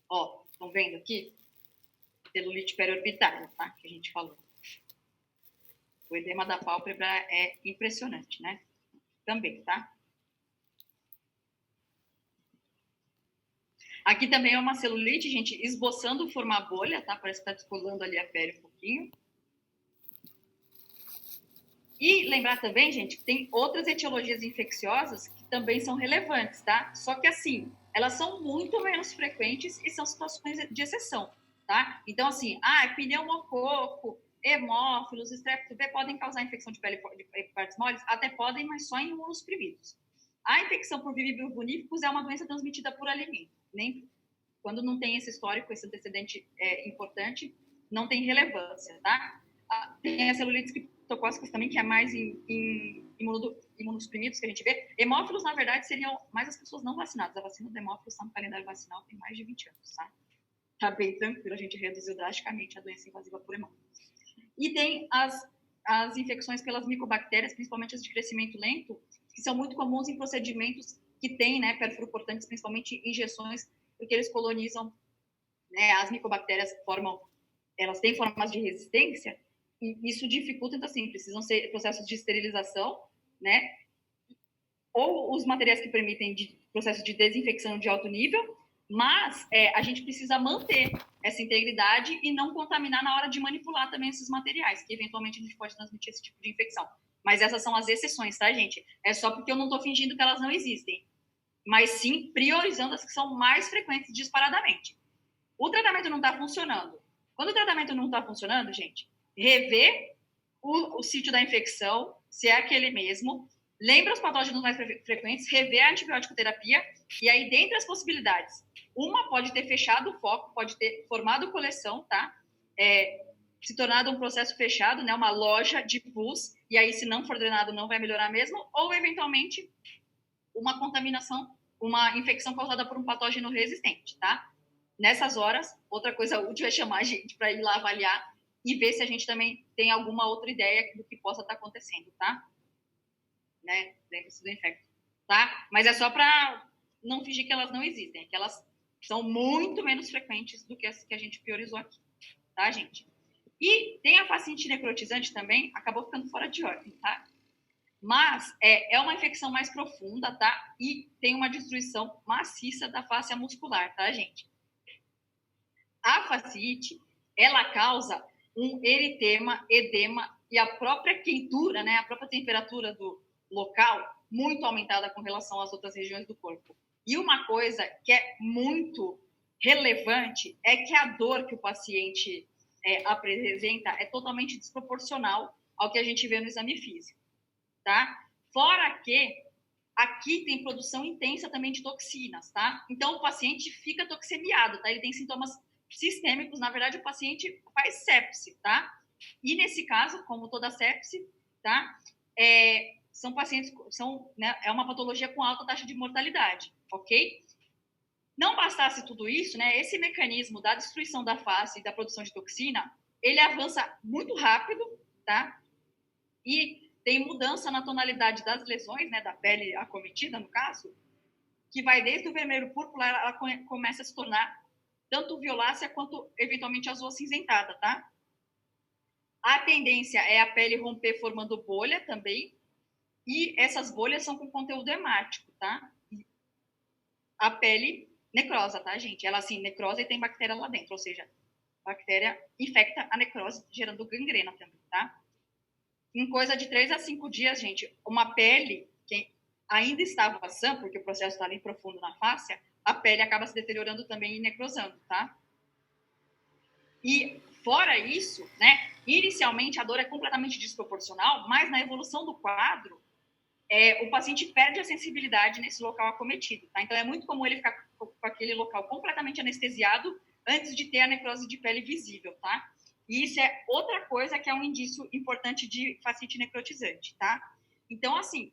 Ó, estão vendo aqui? Celulite periorbitária, tá? Que a gente falou. O edema da pálpebra é impressionante, né? Também, tá? Aqui também é uma celulite, gente, esboçando formar bolha, tá? Parece que tá descolando ali a pele um pouquinho. E lembrar também, gente, que tem outras etiologias infecciosas que também são relevantes, tá? Só que assim, elas são muito menos frequentes e são situações de exceção, tá? Então, assim, pneumococo, hemófilos, estrepto B podem causar infecção de pele de partes moles? Até podem, mas só em imunossuprimidos. A infecção por vírus boníficos é uma doença transmitida por alimento. Nem quando não tem esse histórico, esse antecedente importante, não tem relevância, tá? Tem as celulites criptocócicas também, que é mais em imunossuprimidos que a gente vê. Hemófilos, na verdade, seriam mais as pessoas não vacinadas. A vacina do hemófilos está no calendário vacinal tem mais de 20 anos, tá? Tá bem tranquilo, a gente reduziu drasticamente a doença invasiva por hemófilos. E tem as infecções pelas micobactérias, principalmente as de crescimento lento, que são muito comuns em procedimentos que têm, né, perfurocortantes, principalmente injeções, porque eles colonizam, né, as micobactérias elas têm formas de resistência, e isso dificulta, então, assim, precisam ser processos de esterilização, né, ou os materiais que permitem processo de desinfecção de alto nível, mas a gente precisa manter essa integridade e não contaminar na hora de manipular também esses materiais, que eventualmente a gente pode transmitir esse tipo de infecção. Mas essas são as exceções, tá, gente? É só porque eu não estou fingindo que elas não existem, mas sim priorizando as que são mais frequentes disparadamente. O tratamento não está funcionando. Quando o tratamento não está funcionando, gente, rever o sítio da infecção, se é aquele mesmo, lembra os patógenos mais frequentes, rever a antibiótico terapia, e aí, dentre as possibilidades, uma pode ter fechado o foco, pode ter formado coleção, tá? Se tornado um processo fechado, né? Uma loja de pus, e aí, se não for drenado, não vai melhorar mesmo, ou, eventualmente, uma contaminação, uma infecção causada por um patógeno resistente, tá? Nessas horas, outra coisa útil é chamar a gente para ir lá avaliar e ver se a gente também tem alguma outra ideia do que possa estar acontecendo, tá? Né? Lembre-se do infecto, tá? Mas é só para não fingir que elas não existem, que elas são muito menos frequentes do que as que a gente priorizou aqui, tá, gente? E tem a fascite necrotizante também, acabou ficando fora de ordem, tá? Mas é uma infecção mais profunda, tá? E tem uma destruição maciça da face muscular, tá, gente? A fascite, ela causa um eritema, edema e a própria quentura, né? A própria temperatura do local muito aumentada com relação às outras regiões do corpo. E uma coisa que é muito relevante é que a dor que o paciente apresenta é totalmente desproporcional ao que a gente vê no exame físico, tá? Fora que aqui tem produção intensa também de toxinas, tá? Então o paciente fica toxemiado, tá? Ele tem sintomas sistêmicos, na verdade o paciente faz sepse, tá? E nesse caso, como toda sepse, tá? São pacientes, né, é uma patologia com alta taxa de mortalidade, ok? Não bastasse tudo isso, né? Esse mecanismo da destruição da face e da produção de toxina, ele avança muito rápido, tá? E tem mudança na tonalidade das lesões, né, da pele acometida, no caso, que vai desde o vermelho púrpura, ela começa a se tornar tanto violácea quanto, eventualmente, azul acinzentada, tá? A tendência é a pele romper formando bolha também, e essas bolhas são com conteúdo hemático, tá? A pele necrosa, tá, gente? Ela, assim, necrosa e tem bactéria lá dentro, ou seja, a bactéria infecta a necrose, gerando gangrena também, tá? em coisa de 3 a 5 dias, gente, uma pele que ainda estava sã, porque o processo está ali profundo na fáscia, a pele acaba se deteriorando também e necrosando, tá? E fora isso, né, inicialmente a dor é completamente desproporcional, mas na evolução do quadro, o paciente perde a sensibilidade nesse local acometido, tá? Então é muito comum ele ficar com aquele local completamente anestesiado antes de ter a necrose de pele visível, tá? E isso é outra coisa que é um indício importante de fascite necrotizante, tá? Então, assim,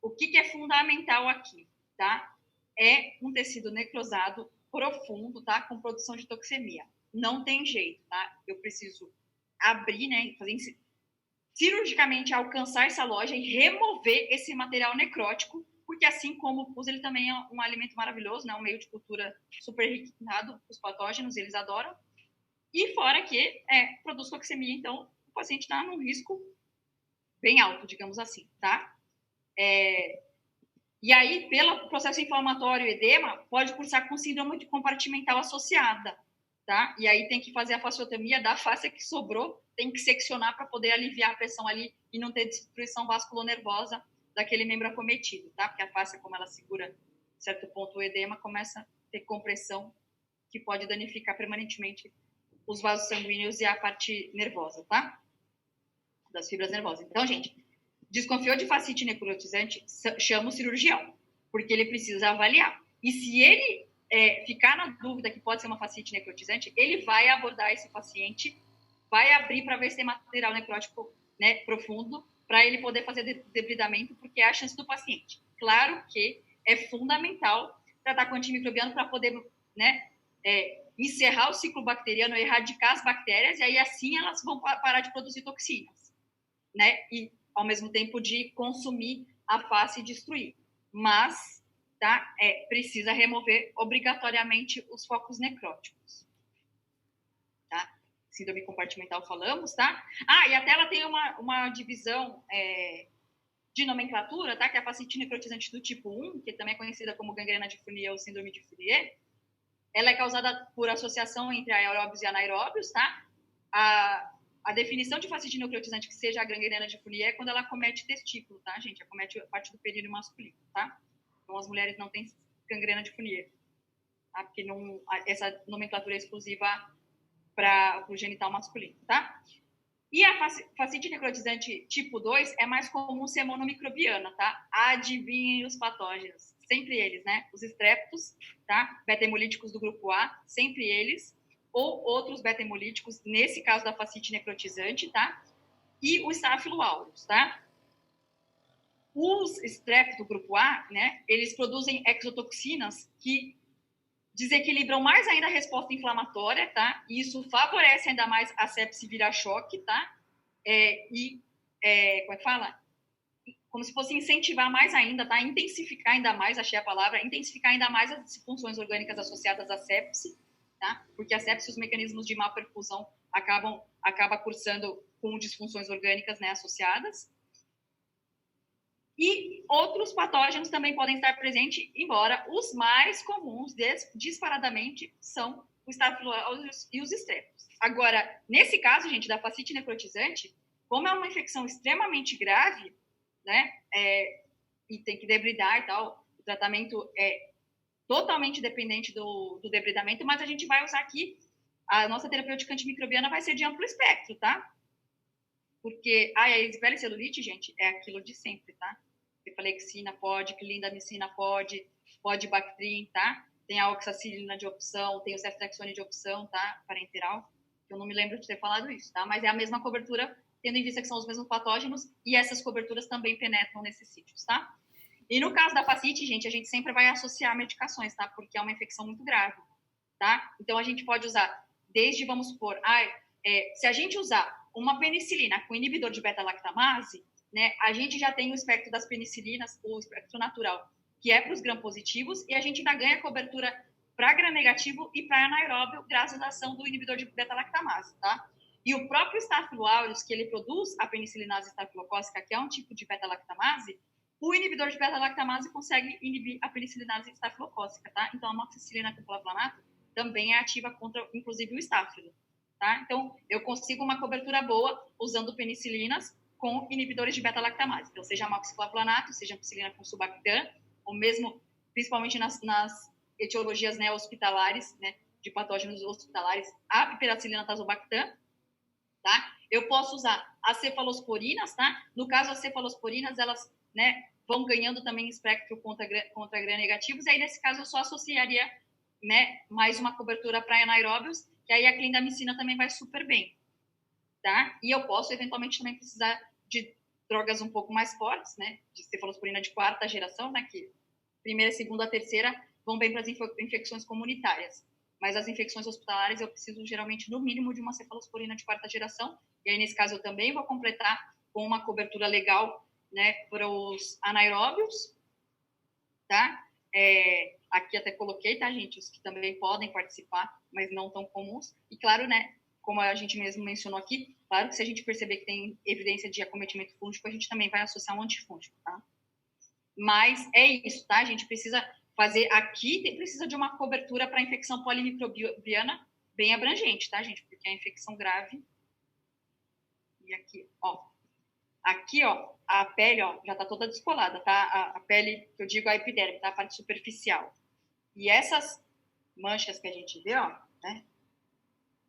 o que é fundamental aqui, tá? É um tecido necrosado profundo, tá? Com produção de toxemia. Não tem jeito, tá? Eu preciso abrir, né? Fazer cirurgicamente alcançar essa loja e remover esse material necrótico, porque assim como o pus, ele também é um alimento maravilhoso, né? Um meio de cultura super requintado, os patógenos, eles adoram. E fora que produz toxemia, então o paciente está num risco bem alto, digamos assim, tá? E aí, pelo processo inflamatório e edema, pode cursar com síndrome de compartimental associada, tá? E aí tem que fazer a fasciotomia da face que sobrou, tem que seccionar para poder aliviar a pressão ali e não ter destruição vasculonervosa daquele membro acometido, tá? Porque a face, como ela segura certo ponto o edema, começa a ter compressão que pode danificar permanentemente os vasos sanguíneos e a parte nervosa, tá? Das fibras nervosas. Então, gente, desconfiou de fascite necrotizante, chama o cirurgião, porque ele precisa avaliar. E se ele ficar na dúvida que pode ser uma fascite necrotizante, ele vai abordar esse paciente, vai abrir para ver se tem material necrótico, né, profundo, para ele poder fazer debridamento, porque é a chance do paciente. Claro que é fundamental tratar com antimicrobiano para poder, né, encerrar o ciclo bacteriano, erradicar as bactérias, e aí assim elas vão parar de produzir toxinas, né? E ao mesmo tempo de consumir a face e destruir. Mas, tá? Precisa remover obrigatoriamente os focos necróticos. Tá? Síndrome compartimental falamos, tá? E até ela tem uma divisão de nomenclatura, tá? Que é a fascite necrotizante do tipo 1, que também é conhecida como gangrena de Fournier ou síndrome de Fourier. Ela é causada por associação entre aeróbios e anaeróbios, tá? A definição de fascite necrotizante que seja a gangrena de Fournier é quando ela acomete testículo, tá, gente? Acomete a parte do períneo masculino, tá? Então, as mulheres não têm gangrena de Fournier, tá? Porque essa nomenclatura é exclusiva para o genital masculino, tá? E a fascite necrotizante tipo 2 é mais comum ser monomicrobiana, tá? Adivinhem os patógenos. Sempre eles, né? Os estreptos, tá? Beta-hemolíticos do grupo A, sempre eles. Ou outros beta-hemolíticos, nesse caso da fascite necrotizante, tá? E o Staphylo aureus, tá? Os estreptos do grupo A, né? Eles produzem exotoxinas que desequilibram mais ainda a resposta inflamatória, tá? E isso favorece ainda mais a sepse vira-choque, tá? Como é que fala? Como se fosse incentivar mais ainda, tá? Intensificar ainda mais, achei a palavra, intensificar ainda mais as disfunções orgânicas associadas à sepse, tá? Porque a sepse, os mecanismos de má perfusão acaba cursando com disfunções orgânicas, né, associadas. E outros patógenos também podem estar presentes, embora os mais comuns, disparadamente, são o Staphylo aureus e os estreptos. Agora, nesse caso, gente, da fascite necrotizante, como é uma infecção extremamente grave, né, e tem que debridar e tal, o tratamento é totalmente dependente do debridamento, mas a gente vai usar aqui, a nossa terapêutica antimicrobiana vai ser de amplo espectro, tá? Porque a erisipela e celulite, gente, é aquilo de sempre, tá? Cefalexina pode, clindamicina pode Bactrim, tá? Tem a oxacilina de opção, tem o ceftriaxone de opção, tá? Parenteral, eu não me lembro de ter falado isso, tá? Mas é a mesma cobertura, tendo em vista que são os mesmos patógenos, e essas coberturas também penetram nesses sítios, tá? E no caso da fascite, gente, a gente sempre vai associar medicações, tá? Porque é uma infecção muito grave, tá? Então, a gente pode usar desde, vamos supor, se a gente usar uma penicilina com inibidor de beta-lactamase, né, a gente já tem o espectro das penicilinas, o espectro natural, que é para os gram-positivos, e a gente ainda ganha cobertura para gram-negativo e para anaeróbio, graças à ação do inibidor de beta-lactamase, tá? E o próprio Staphylo aureus, que ele produz a penicilinase estafilocócica, que é um tipo de beta-lactamase, o inibidor de beta-lactamase consegue inibir a penicilinase estafilocócica, tá? Então, a amoxicilina com clorofenato também é ativa contra, inclusive, o estáfilo, tá? Então, eu consigo uma cobertura boa usando penicilinas com inibidores de beta-lactamase. Então, seja amoxiclavulanato, seja ampicilina com sulbactam, ou mesmo, principalmente nas etiologias, né, hospitalares, né, de patógenos hospitalares, a piperacilina tazobactam, tá? Eu posso usar as cefalosporinas, tá? No caso, as cefalosporinas, elas, né, vão ganhando também espectro contra gram-negativos, e aí, nesse caso, eu só associaria, né, mais uma cobertura para anaeróbios, que aí a clindamicina também vai super bem, tá? E eu posso, eventualmente, também precisar de drogas um pouco mais fortes, né, de cefalosporina de quarta geração, né, que primeira, segunda, terceira vão bem para as infecções comunitárias. Mas as infecções hospitalares eu preciso geralmente no mínimo de uma cefalosporina de quarta geração. E aí, nesse caso, eu também vou completar com uma cobertura legal, né, para os anaeróbios, tá? Aqui até coloquei, tá, gente? Os que também podem participar, mas não tão comuns. E claro, né, como a gente mesmo mencionou aqui, claro que se a gente perceber que tem evidência de acometimento fúngico, a gente também vai associar um antifúngico, tá? Mas é isso, tá? A gente precisa fazer aqui, precisa de uma cobertura para infecção polimicrobiana bem abrangente, tá, gente? Porque a infecção grave. E aqui, ó. Aqui, ó, a pele, ó, já tá toda descolada, tá? A pele, que eu digo a epiderme, tá? A parte superficial. E essas manchas que a gente vê, ó, né?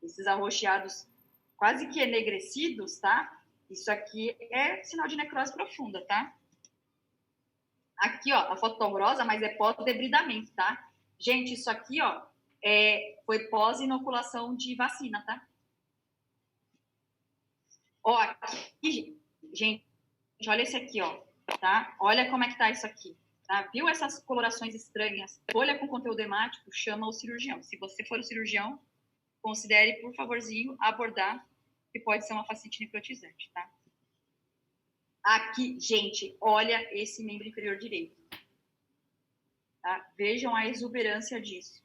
Esses arroxeados quase que enegrecidos, tá? Isso aqui é sinal de necrose profunda, tá? Aqui, ó, a foto tá horrorosa, mas é pós-debridamento, tá? Gente, isso aqui, ó, foi pós-inoculação de vacina, tá? Ó, aqui, gente, olha esse aqui, ó, tá? Olha como é que tá isso aqui, tá? Viu essas colorações estranhas? Folha com conteúdo hemático, chama o cirurgião. Se você for o cirurgião, considere, por favorzinho, abordar, que pode ser uma fascite necrotizante, tá? Aqui, gente, olha esse membro inferior direito. Tá? Vejam a exuberância disso.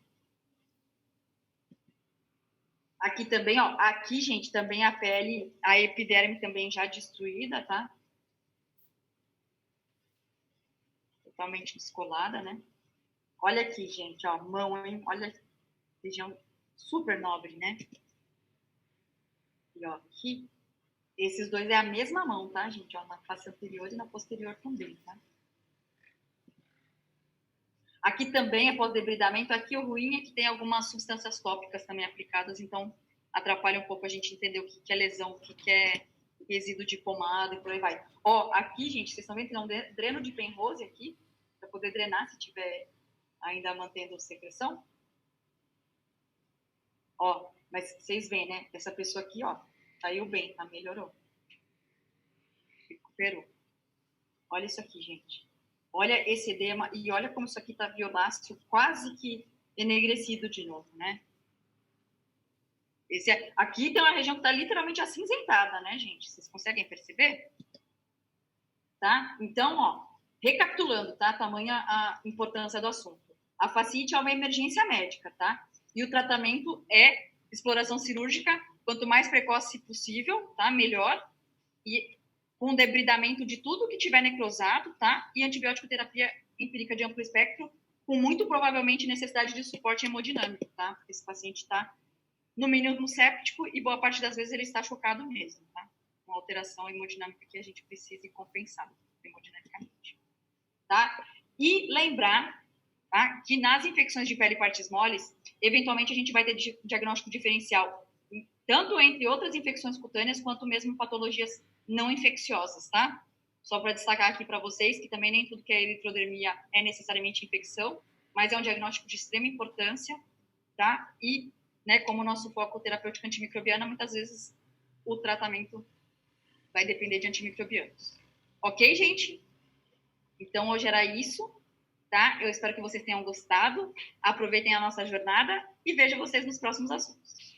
Aqui também, ó. Aqui, gente, também a pele, a epiderme também já destruída, tá? Totalmente descolada, né? Olha aqui, gente, ó. Mão, hein? Olha, região super nobre, né? E, ó, aqui. Esses dois é a mesma mão, tá, gente? Ó, na face anterior e na posterior também, tá? Aqui também é pós-debridamento. Aqui o ruim é que tem algumas substâncias tópicas também aplicadas, então atrapalha um pouco a gente entender o que é lesão, o que é resíduo de pomada e por aí vai. Ó, aqui, gente, vocês estão vendo que tem um dreno de Penrose aqui, para poder drenar se tiver ainda mantendo secreção. Ó, mas vocês veem, né? Essa pessoa aqui, ó, saiu bem, tá? Melhorou. Recuperou. Olha isso aqui, gente. Olha esse edema e olha como isso aqui tá violáceo, quase que enegrecido de novo, né? Aqui tem uma região que tá literalmente acinzentada, né, gente? Vocês conseguem perceber? Tá? Então, ó, recapitulando, tá? Tamanha a importância do assunto. A fascite é uma emergência médica, tá? E o tratamento é exploração cirúrgica, quanto mais precoce possível, tá? Melhor. E com debridamento de tudo que tiver necrosado, tá? E antibiótico terapia empírica de amplo espectro, com muito provavelmente necessidade de suporte hemodinâmico, tá? Porque esse paciente está, no mínimo, séptico e boa parte das vezes ele está chocado mesmo, tá? Uma alteração hemodinâmica que a gente precisa ir compensar hemodinamicamente, tá? E lembrar, tá? Que nas infecções de pele e partes moles, eventualmente a gente vai ter diagnóstico diferencial, tanto entre outras infecções cutâneas, quanto mesmo patologias não infecciosas, tá? Só para destacar aqui para vocês que também nem tudo que é eritrodermia é necessariamente infecção, mas é um diagnóstico de extrema importância, tá? E, né, como o nosso foco terapêutico antimicrobiano, muitas vezes o tratamento vai depender de antimicrobianos. Ok, gente? Então, hoje era isso, tá? Eu espero que vocês tenham gostado. Aproveitem a nossa jornada e vejo vocês nos próximos assuntos.